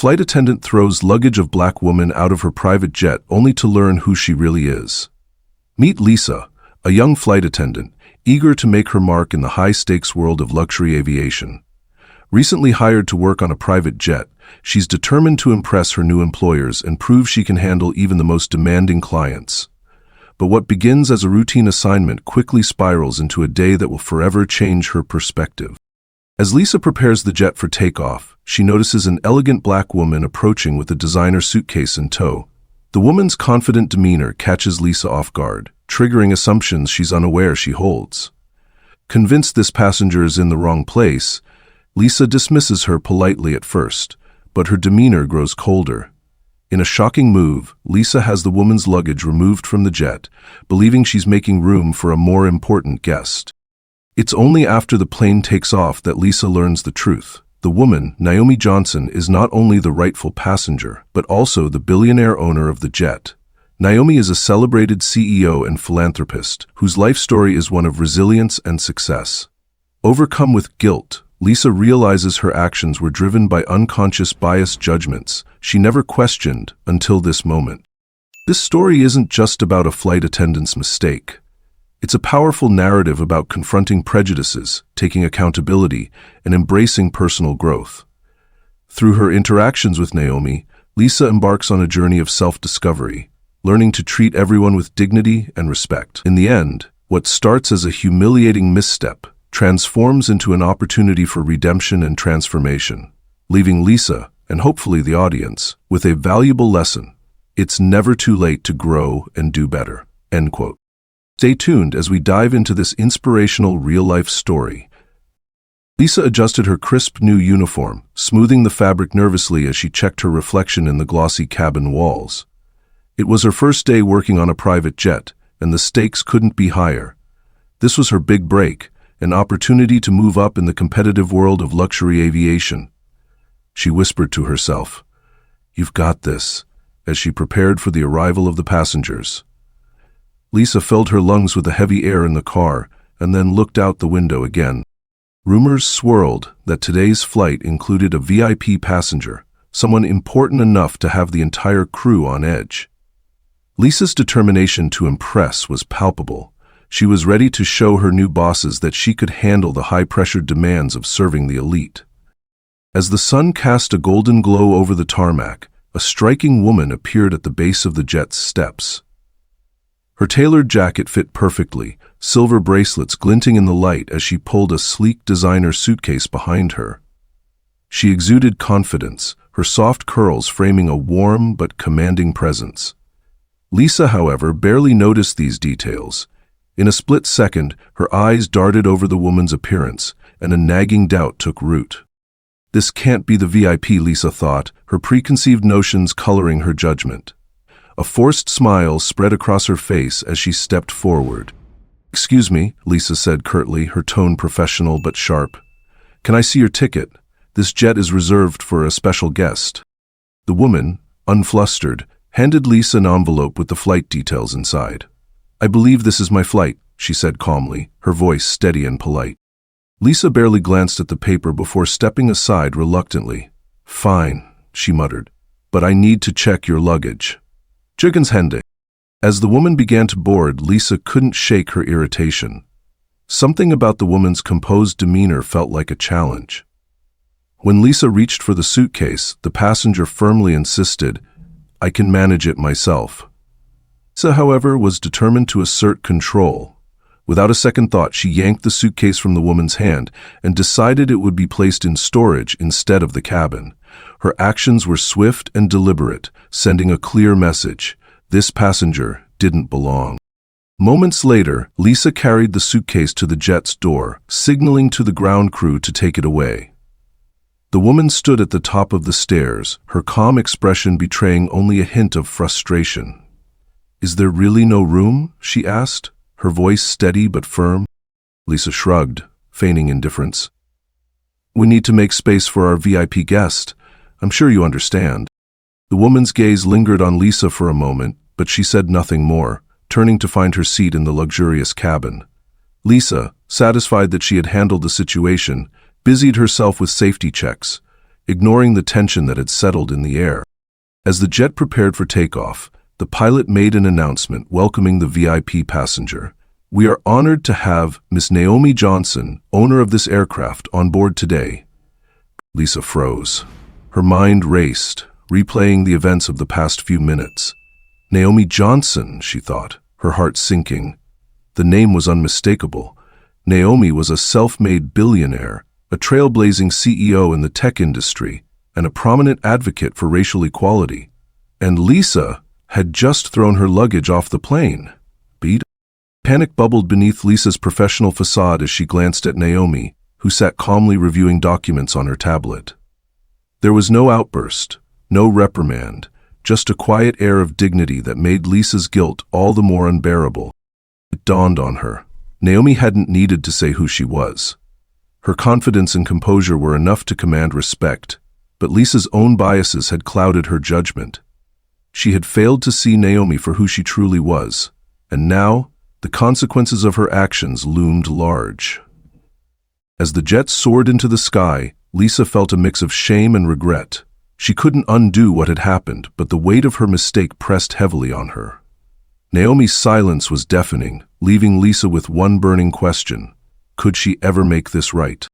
Flight attendant throws luggage of black woman out of her private jet only to learn who she really is. Meet Lisa, a young flight attendant, eager to make her mark in the high-stakes world of luxury aviation. Recently hired to work on a private jet, she's determined to impress her new employers and prove she can handle even the most demanding clients. But what begins as a routine assignment quickly spirals into a day that will forever change her perspective. As Lisa prepares the jet for takeoff, she notices an elegant black woman approaching with a designer suitcase in tow. The woman's confident demeanor catches Lisa off guard, triggering assumptions she's unaware she holds. Convinced this passenger is in the wrong place, Lisa dismisses her politely at first, but her demeanor grows colder. In a shocking move, Lisa has the woman's luggage removed from the jet, believing she's making room for a more important guest. It's only after the plane takes off that Lisa learns the truth. The woman, Naomi Johnson, is not only the rightful passenger, but also the billionaire owner of the jet. Naomi is a celebrated CEO and philanthropist, whose life story is one of resilience and success. Overcome with guilt, Lisa realizes her actions were driven by unconscious biased judgments she never questioned until this moment. This story isn't just about a flight attendant's mistake. It's a powerful narrative about confronting prejudices, taking accountability, and embracing personal growth. Through her interactions with Naomi, Lisa embarks on a journey of self-discovery, learning to treat everyone with dignity and respect. In the end, what starts as a humiliating misstep transforms into an opportunity for redemption and transformation, leaving Lisa, and hopefully the audience, with a valuable lesson. It's never too late to grow and do better. End quote. Stay tuned as we dive into this inspirational real-life story. Lisa adjusted her crisp new uniform, smoothing the fabric nervously as she checked her reflection in the glossy cabin walls. It was her first day working on a private jet, and the stakes couldn't be higher. This was her big break, an opportunity to move up in the competitive world of luxury aviation. She whispered to herself, "You've got this," as she prepared for the arrival of the passengers. Lisa filled her lungs with the heavy air in the car and then looked out the window again. Rumors swirled that today's flight included a VIP passenger, someone important enough to have the entire crew on edge. Lisa's determination to impress was palpable. She was ready to show her new bosses that she could handle the high-pressure demands of serving the elite. As the sun cast a golden glow over the tarmac, a striking woman appeared at the base of the jet's steps. Her tailored jacket fit perfectly, silver bracelets glinting in the light as she pulled a sleek designer suitcase behind her. She exuded confidence, her soft curls framing a warm but commanding presence. Lisa, however, barely noticed these details. In a split second, her eyes darted over the woman's appearance, and a nagging doubt took root. This can't be the VIP, Lisa thought, her preconceived notions coloring her judgment. A forced smile spread across her face as she stepped forward. "Excuse me," Lisa said curtly, her tone professional but sharp. "Can I see your ticket? This jet is reserved for a special guest." The woman, unflustered, handed Lisa an envelope with the flight details inside. "I believe this is my flight," she said calmly, her voice steady and polite. Lisa barely glanced at the paper before stepping aside reluctantly. "Fine," she muttered, "but I need to check your luggage." "Jiggins hände." As the woman began to board, Lisa couldn't shake her irritation. Something about the woman's composed demeanor felt like a challenge. When Lisa reached for the suitcase, the passenger firmly insisted, "I can manage it myself." Lisa, however, was determined to assert control. Without a second thought, she yanked the suitcase from the woman's hand and decided it would be placed in storage instead of the cabin. Her actions were swift and deliberate, sending a clear message: this passenger didn't belong. Moments later, Lisa carried the suitcase to the jet's door, signaling to the ground crew to take it away. The woman stood at the top of the stairs, her calm expression betraying only a hint of frustration. "Is there really no room?" she asked, her voice steady but firm. Lisa shrugged, feigning indifference. "We need to make space for our VIP guest. I'm sure you understand." The woman's gaze lingered on Lisa for a moment, but she said nothing more, turning to find her seat in the luxurious cabin. Lisa, satisfied that she had handled the situation, busied herself with safety checks. ignoring the tension that had settled in the air. As the jet prepared for takeoff, the pilot made an announcement welcoming the VIP passenger. "We are honored to have Miss Naomi Johnson, owner of this aircraft, on board today." Lisa froze. Her mind raced, replaying the events of the past few minutes. Naomi Johnson, she thought, her heart sinking. The name was unmistakable. Naomi was a self-made billionaire, a trailblazing CEO in the tech industry, and a prominent advocate for racial equality. And Lisa had just thrown her luggage off the plane. Panic bubbled beneath Lisa's professional facade as she glanced at Naomi, who sat calmly reviewing documents on her tablet. There was no outburst, no reprimand, just a quiet air of dignity that made Lisa's guilt all the more unbearable. It dawned on her. Naomi hadn't needed to say who she was. Her confidence and composure were enough to command respect, but Lisa's own biases had clouded her judgment. She had failed to see Naomi for who she truly was, and now the consequences of her actions loomed large. As the jet soared into the sky, Lisa felt a mix of shame and regret. She couldn't undo what had happened, but the weight of her mistake pressed heavily on her. Naomi's silence was deafening, leaving Lisa with one burning question: could she ever make this right?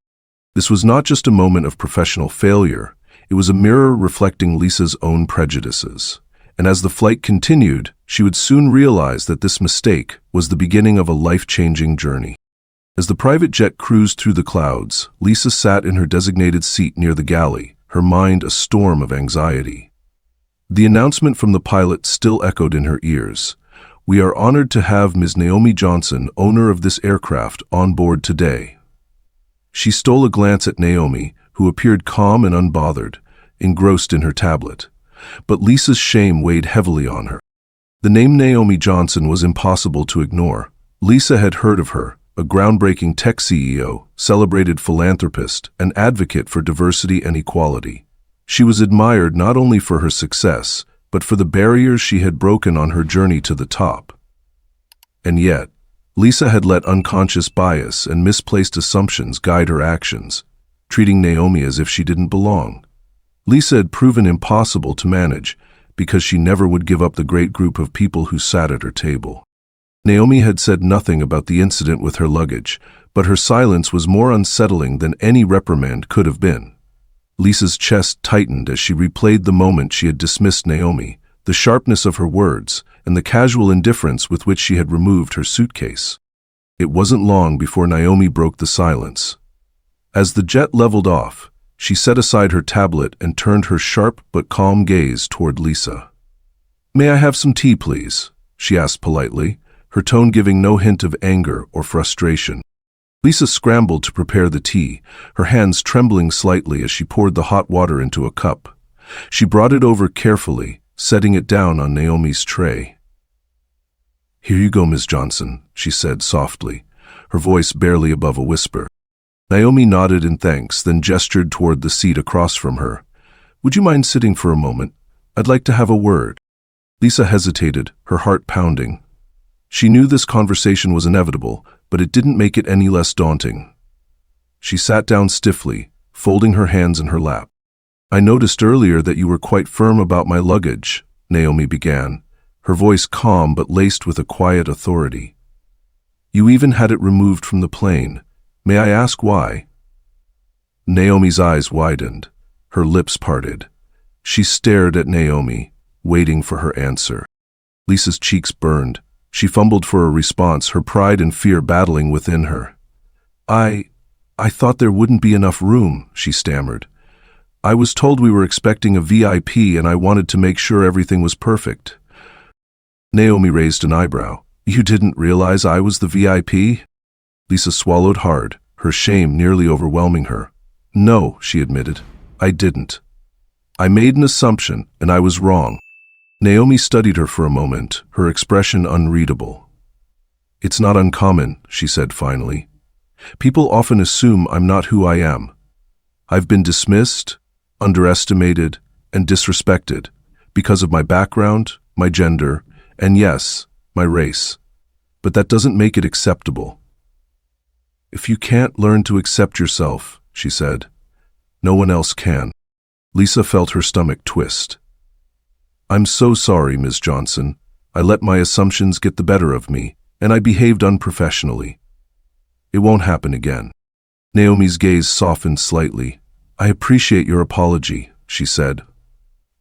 This was not just a moment of professional failure, it was a mirror reflecting Lisa's own prejudices. And as the flight continued, she would soon realize that this mistake was the beginning of a life-changing journey. As the private jet cruised through the clouds, Lisa sat in her designated seat near the galley, her mind a storm of anxiety. The announcement from the pilot still echoed in her ears. "We are honored to have Ms. Naomi Johnson, owner of this aircraft, on board today." She stole a glance at Naomi, who appeared calm and unbothered, engrossed in her tablet. But Lisa's shame weighed heavily on her. The name Naomi Johnson was impossible to ignore. Lisa had heard of her, a groundbreaking tech CEO, celebrated philanthropist, and advocate for diversity and equality. She was admired not only for her success, but for the barriers she had broken on her journey to the top. And yet, Lisa had let unconscious bias and misplaced assumptions guide her actions, treating Naomi as if she didn't belong. Lisa had proven impossible to manage because she never would give up the great group of people who sat at her table. Naomi had said nothing about the incident with her luggage, but her silence was more unsettling than any reprimand could have been. Lisa's chest tightened as she replayed the moment she had dismissed Naomi, the sharpness of her words, and the casual indifference with which she had removed her suitcase. It wasn't long before Naomi broke the silence. As the jet leveled off, she set aside her tablet and turned her sharp but calm gaze toward Lisa. "May I have some tea, please?" she asked politely, her tone giving no hint of anger or frustration. Lisa scrambled to prepare the tea, her hands trembling slightly as she poured the hot water into a cup. She brought it over carefully, setting it down on Naomi's tray. "Here you go, Ms. Johnson," she said softly, her voice barely above a whisper. Naomi nodded in thanks, then gestured toward the seat across from her. "Would you mind sitting for a moment? I'd like to have a word." Lisa hesitated, her heart pounding. She knew this conversation was inevitable, but it didn't make it any less daunting. She sat down stiffly, folding her hands in her lap. "I noticed earlier that you were quite firm about my luggage," Naomi began, her voice calm but laced with a quiet authority. "You even had it removed from the plane. May I ask why?" Naomi's eyes widened, her lips parted. She stared at Naomi, waiting for her answer. Lisa's cheeks burned. She fumbled for a response, her pride and fear battling within her. I thought there wouldn't be enough room," she stammered. "I was told we were expecting a VIP and I wanted to make sure everything was perfect." Naomi raised an eyebrow. "You didn't realize I was the VIP?" Lisa swallowed hard, her shame nearly overwhelming her. "No," she admitted, "I didn't. I made an assumption, and I was wrong." Naomi studied her for a moment, her expression unreadable. "It's not uncommon," she said finally. "People often assume I'm not who I am. I've been dismissed, underestimated, and disrespected because of my background, my gender, and yes, my race. But that doesn't make it acceptable. If you can't learn to accept yourself," she said, "no one else can." Lisa felt her stomach twist. "I'm so sorry, Ms. Johnson. I let my assumptions get the better of me, and I behaved unprofessionally. It won't happen again." Naomi's gaze softened slightly. "I appreciate your apology," she said.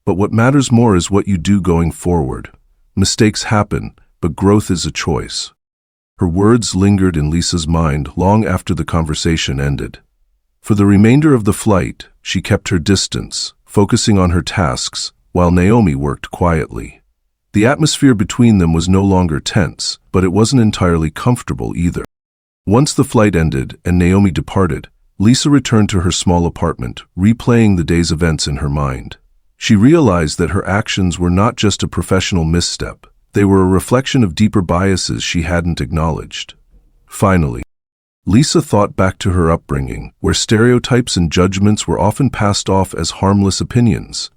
"But what matters more is what you do going forward. Mistakes happen, but growth is a choice." Her words lingered in Lisa's mind long after the conversation ended. For the remainder of the flight, she kept her distance, focusing on her tasks, while Naomi worked quietly. The atmosphere between them was no longer tense, but it wasn't entirely comfortable either. Once the flight ended and Naomi departed, Lisa returned to her small apartment, replaying the day's events in her mind. She realized that her actions were not just a professional misstep. They were a reflection of deeper biases she hadn't acknowledged. Finally, Lisa thought back to her upbringing, where stereotypes and judgments were often passed off as harmless opinions.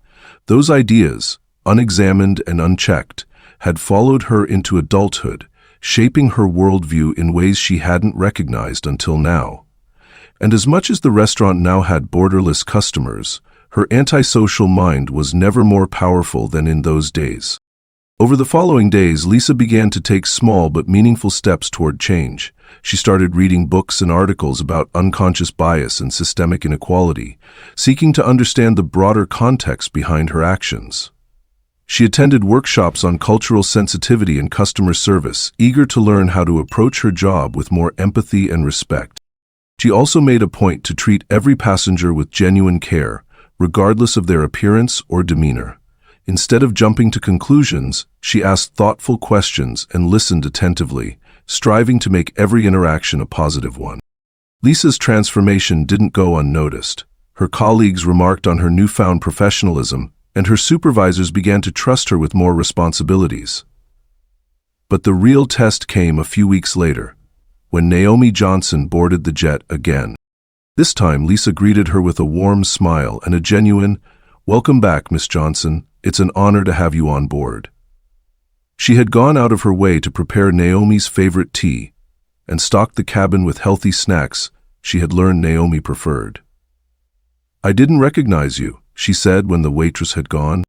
Those ideas, unexamined and unchecked, had followed her into adulthood, shaping her worldview in ways she hadn't recognized until now. And as much as the restaurant now had borderless customers, her antisocial mind was never more powerful than in those days. Over the following days, Lisa began to take small but meaningful steps toward change. She started reading books and articles about unconscious bias and systemic inequality, seeking to understand the broader context behind her actions. She attended workshops on cultural sensitivity and customer service, eager to learn how to approach her job with more empathy and respect. She also made a point to treat every passenger with genuine care, regardless of their appearance or demeanor. Instead of jumping to conclusions, she asked thoughtful questions and listened attentively, striving to make every interaction a positive one. Lisa's transformation didn't go unnoticed. Her colleagues remarked on her newfound professionalism, and her supervisors began to trust her with more responsibilities. But the real test came a few weeks later, when Naomi Johnson boarded the jet again. This time, Lisa greeted her with a warm smile and a genuine, "Welcome back, Miss Johnson. It's an honor to have you on board." She had gone out of her way to prepare Naomi's favorite tea and stocked the cabin with healthy snacks she had learned Naomi preferred. "I didn't recognize you," she said when the waitress had gone.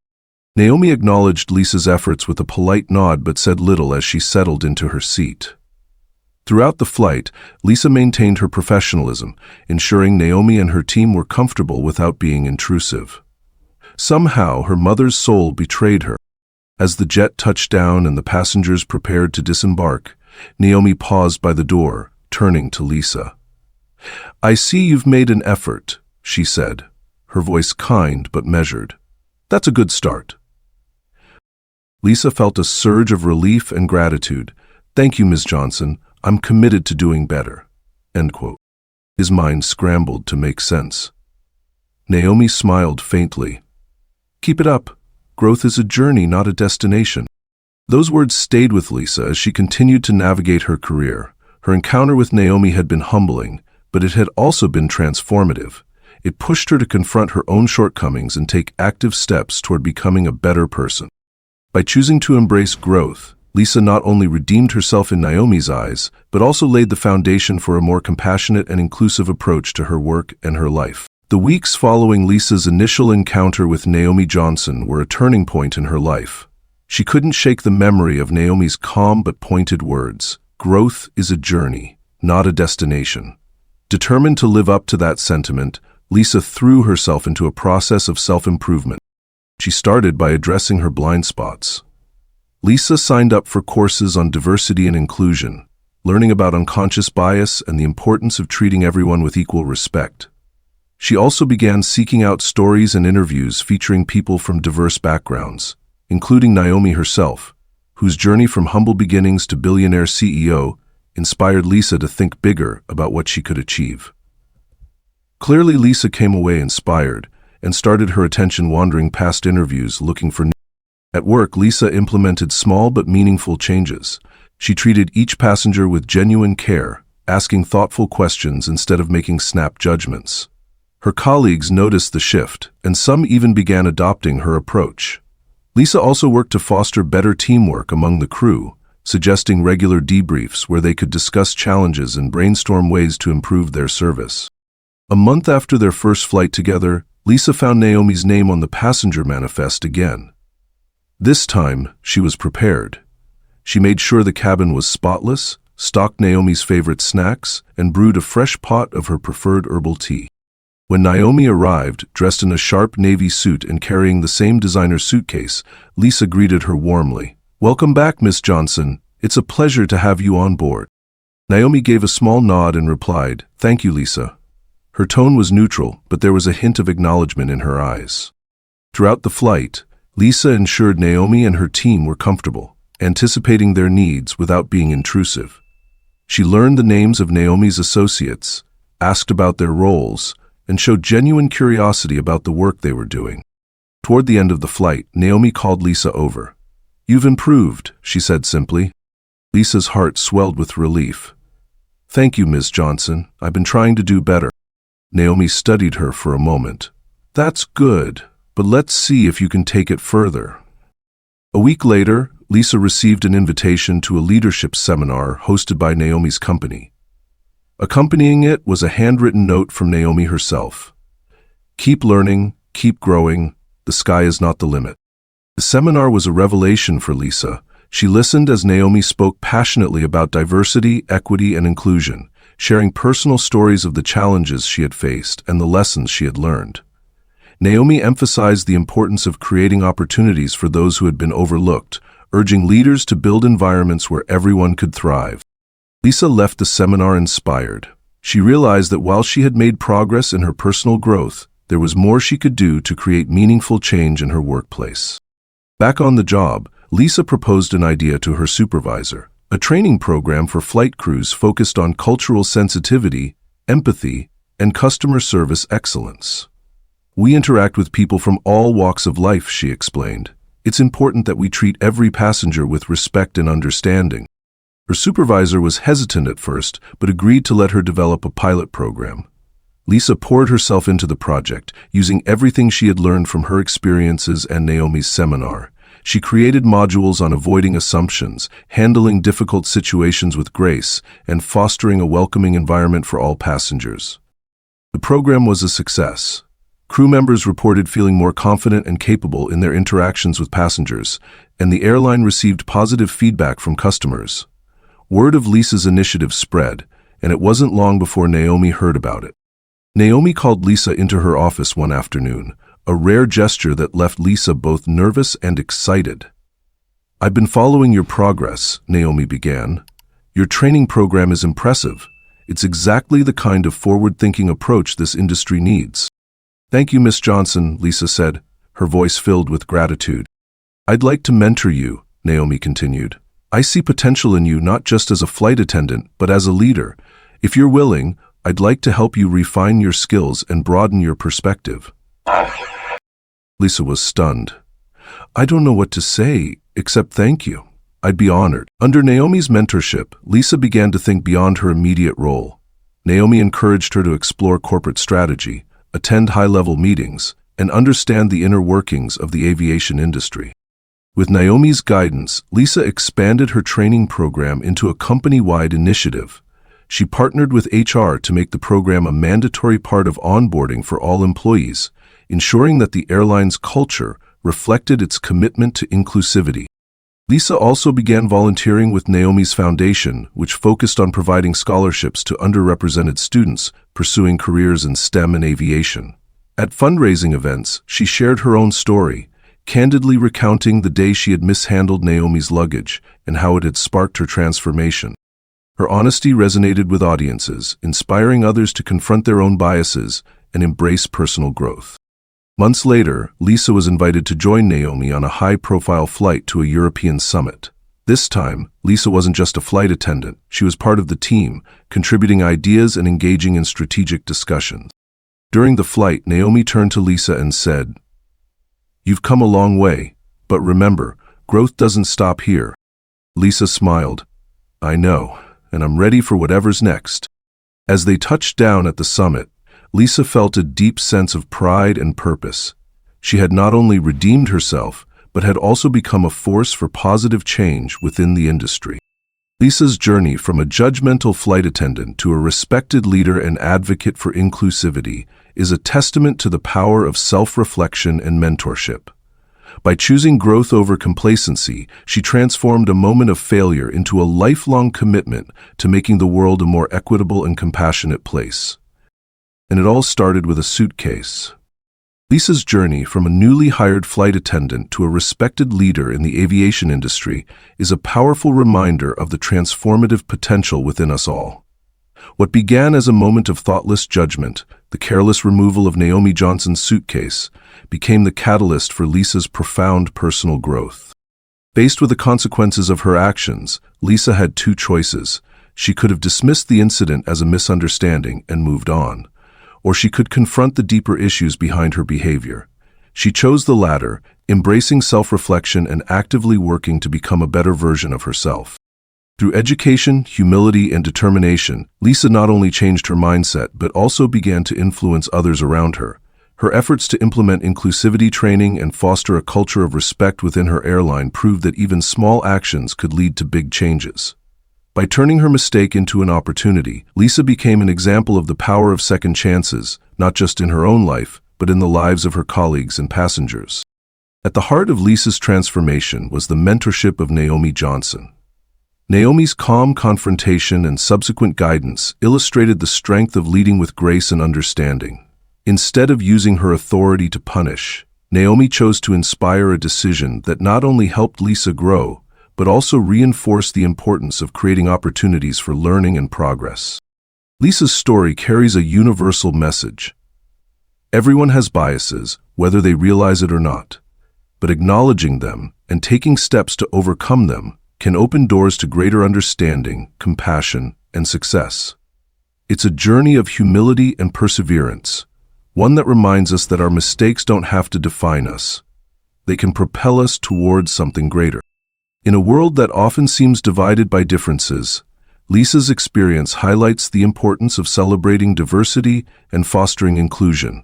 Naomi acknowledged Lisa's efforts with a polite nod but said little as she settled into her seat. Throughout the flight, Lisa maintained her professionalism, ensuring Naomi and her team were comfortable without being intrusive. Somehow, her mother's soul betrayed her. As the jet touched down and the passengers prepared to disembark, Naomi paused by the door, turning to Lisa. "I see you've made an effort," she said, her voice kind but measured. "That's a good start." Lisa felt a surge of relief and gratitude. "Thank you, Ms. Johnson. I'm committed to doing better." End quote. His mind scrambled to make sense. Naomi smiled faintly. "Keep it up. Growth is a journey, not a destination." Those words stayed with Lisa as she continued to navigate her career. Her encounter with Naomi had been humbling, but it had also been transformative. It pushed her to confront her own shortcomings and take active steps toward becoming a better person. By choosing to embrace growth, Lisa not only redeemed herself in Naomi's eyes, but also laid the foundation for a more compassionate and inclusive approach to her work and her life. The weeks following Lisa's initial encounter with Naomi Johnson were a turning point in her life. She couldn't shake the memory of Naomi's calm but pointed words. "Growth is a journey, not a destination." Determined to live up to that sentiment, Lisa threw herself into a process of self-improvement. She started by addressing her blind spots. Lisa signed up for courses on diversity and inclusion, learning about unconscious bias and the importance of treating everyone with equal respect. She also began seeking out stories and interviews featuring people from diverse backgrounds, including Naomi herself, whose journey from humble beginnings to billionaire CEO inspired Lisa to think bigger about what she could achieve. Clearly, Lisa came away inspired and started her attention wandering past interviews looking for new. At work, Lisa implemented small but meaningful changes. She treated each passenger with genuine care, asking thoughtful questions instead of making snap judgments. Her colleagues noticed the shift, and some even began adopting her approach. Lisa also worked to foster better teamwork among the crew, suggesting regular debriefs where they could discuss challenges and brainstorm ways to improve their service. A month after their first flight together, Lisa found Naomi's name on the passenger manifest again. This time, she was prepared. She made sure the cabin was spotless, stocked Naomi's favorite snacks, and brewed a fresh pot of her preferred herbal tea. When Naomi arrived, dressed in a sharp navy suit and carrying the same designer suitcase, Lisa greeted her warmly. "Welcome back, Miss Johnson. It's a pleasure to have you on board." Naomi gave a small nod and replied, "Thank you, Lisa." Her tone was neutral, but there was a hint of acknowledgement in her eyes. Throughout the flight, Lisa ensured Naomi and her team were comfortable, anticipating their needs without being intrusive. She learned the names of Naomi's associates, asked about their roles, and showed genuine curiosity about the work they were doing. Toward the end of the flight, Naomi called Lisa over. "You've improved," she said simply. Lisa's heart swelled with relief. "Thank you, Ms. Johnson. I've been trying to do better." Naomi studied her for a moment. "That's good, but let's see if you can take it further." A week later, Lisa received an invitation to a leadership seminar hosted by Naomi's company. Accompanying it was a handwritten note from Naomi herself. "Keep learning, keep growing, the sky is not the limit." The seminar was a revelation for Lisa. She listened as Naomi spoke passionately about diversity, equity, and inclusion, sharing personal stories of the challenges she had faced and the lessons she had learned. Naomi emphasized the importance of creating opportunities for those who had been overlooked, urging leaders to build environments where everyone could thrive. Lisa left the seminar inspired. She realized that while she had made progress in her personal growth, there was more she could do to create meaningful change in her workplace. Back on the job, Lisa proposed an idea to her supervisor, a training program for flight crews focused on cultural sensitivity, empathy, and customer service excellence. "We interact with people from all walks of life," she explained. "It's important that we treat every passenger with respect and understanding." Her supervisor was hesitant at first, but agreed to let her develop a pilot program. Lisa poured herself into the project, using everything she had learned from her experiences and Naomi's seminar. She created modules on avoiding assumptions, handling difficult situations with grace, and fostering a welcoming environment for all passengers. The program was a success. Crew members reported feeling more confident and capable in their interactions with passengers, and the airline received positive feedback from customers. Word of Lisa's initiative spread, and it wasn't long before Naomi heard about it. Naomi called Lisa into her office one afternoon, a rare gesture that left Lisa both nervous and excited. "I've been following your progress," Naomi began. "Your training program is impressive. It's exactly the kind of forward-thinking approach this industry needs." "Thank you, Miss Johnson," Lisa said, her voice filled with gratitude. "I'd like to mentor you," Naomi continued. "I see potential in you not just as a flight attendant, but as a leader. If you're willing, I'd like to help you refine your skills and broaden your perspective." Lisa was stunned. "I don't know what to say, except thank you. I'd be honored." Under Naomi's mentorship, Lisa began to think beyond her immediate role. Naomi encouraged her to explore corporate strategy, attend high-level meetings, and understand the inner workings of the aviation industry. With Naomi's guidance, Lisa expanded her training program into a company-wide initiative. She partnered with HR to make the program a mandatory part of onboarding for all employees, ensuring that the airline's culture reflected its commitment to inclusivity. Lisa also began volunteering with Naomi's foundation, which focused on providing scholarships to underrepresented students pursuing careers in STEM and aviation. At fundraising events, she shared her own story, candidly recounting the day she had mishandled Naomi's luggage and how it had sparked her transformation. Her honesty resonated with audiences, inspiring others to confront their own biases and embrace personal growth. Months later, Lisa was invited to join Naomi on a high-profile flight to a European summit. This time, Lisa wasn't just a flight attendant, she was part of the team, contributing ideas and engaging in strategic discussions. During the flight, Naomi turned to Lisa and said, "You've come a long way, but remember, growth doesn't stop here." Lisa smiled. "I know, and I'm ready for whatever's next." As they touched down at the summit, Lisa felt a deep sense of pride and purpose. She had not only redeemed herself, but had also become a force for positive change within the industry. Lisa's journey from a judgmental flight attendant to a respected leader and advocate for inclusivity is a testament to the power of self-reflection and mentorship. By choosing growth over complacency, she transformed a moment of failure into a lifelong commitment to making the world a more equitable and compassionate place. And it all started with a suitcase. Lisa's journey from a newly hired flight attendant to a respected leader in the aviation industry is a powerful reminder of the transformative potential within us all. What began as a moment of thoughtless judgment, the careless removal of Naomi Johnson's suitcase, became the catalyst for Lisa's profound personal growth. Faced with the consequences of her actions, Lisa had two choices. She could have dismissed the incident as a misunderstanding and moved on, or she could confront the deeper issues behind her behavior. She chose the latter, embracing self-reflection and actively working to become a better version of herself. Through education, humility, and determination, Lisa not only changed her mindset but also began to influence others around her. Her efforts to implement inclusivity training and foster a culture of respect within her airline proved that even small actions could lead to big changes. By turning her mistake into an opportunity, Lisa became an example of the power of second chances, not just in her own life, but in the lives of her colleagues and passengers. At the heart of Lisa's transformation was the mentorship of Naomi Johnson. Naomi's calm confrontation and subsequent guidance illustrated the strength of leading with grace and understanding. Instead of using her authority to punish, Naomi chose to inspire a decision that not only helped Lisa grow, but also reinforced the importance of creating opportunities for learning and progress. Lisa's story carries a universal message. Everyone has biases, whether they realize it or not, but acknowledging them and taking steps to overcome them can open doors to greater understanding, compassion, and success. It's a journey of humility and perseverance, one that reminds us that our mistakes don't have to define us. They can propel us towards something greater. In a world that often seems divided by differences, Lisa's experience highlights the importance of celebrating diversity and fostering inclusion.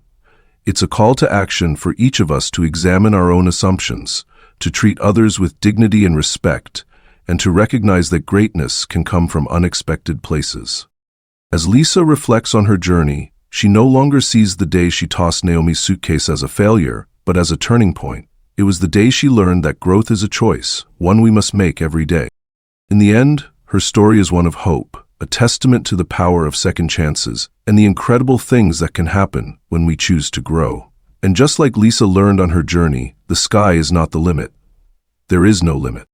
It's a call to action for each of us to examine our own assumptions, to treat others with dignity and respect, and to recognize that greatness can come from unexpected places. As Lisa reflects on her journey, she no longer sees the day she tossed Naomi's suitcase as a failure, but as a turning point. It was the day she learned that growth is a choice, one we must make every day. In the end, her story is one of hope, a testament to the power of second chances and the incredible things that can happen when we choose to grow. And just like Lisa learned on her journey, the sky is not the limit. There is no limit.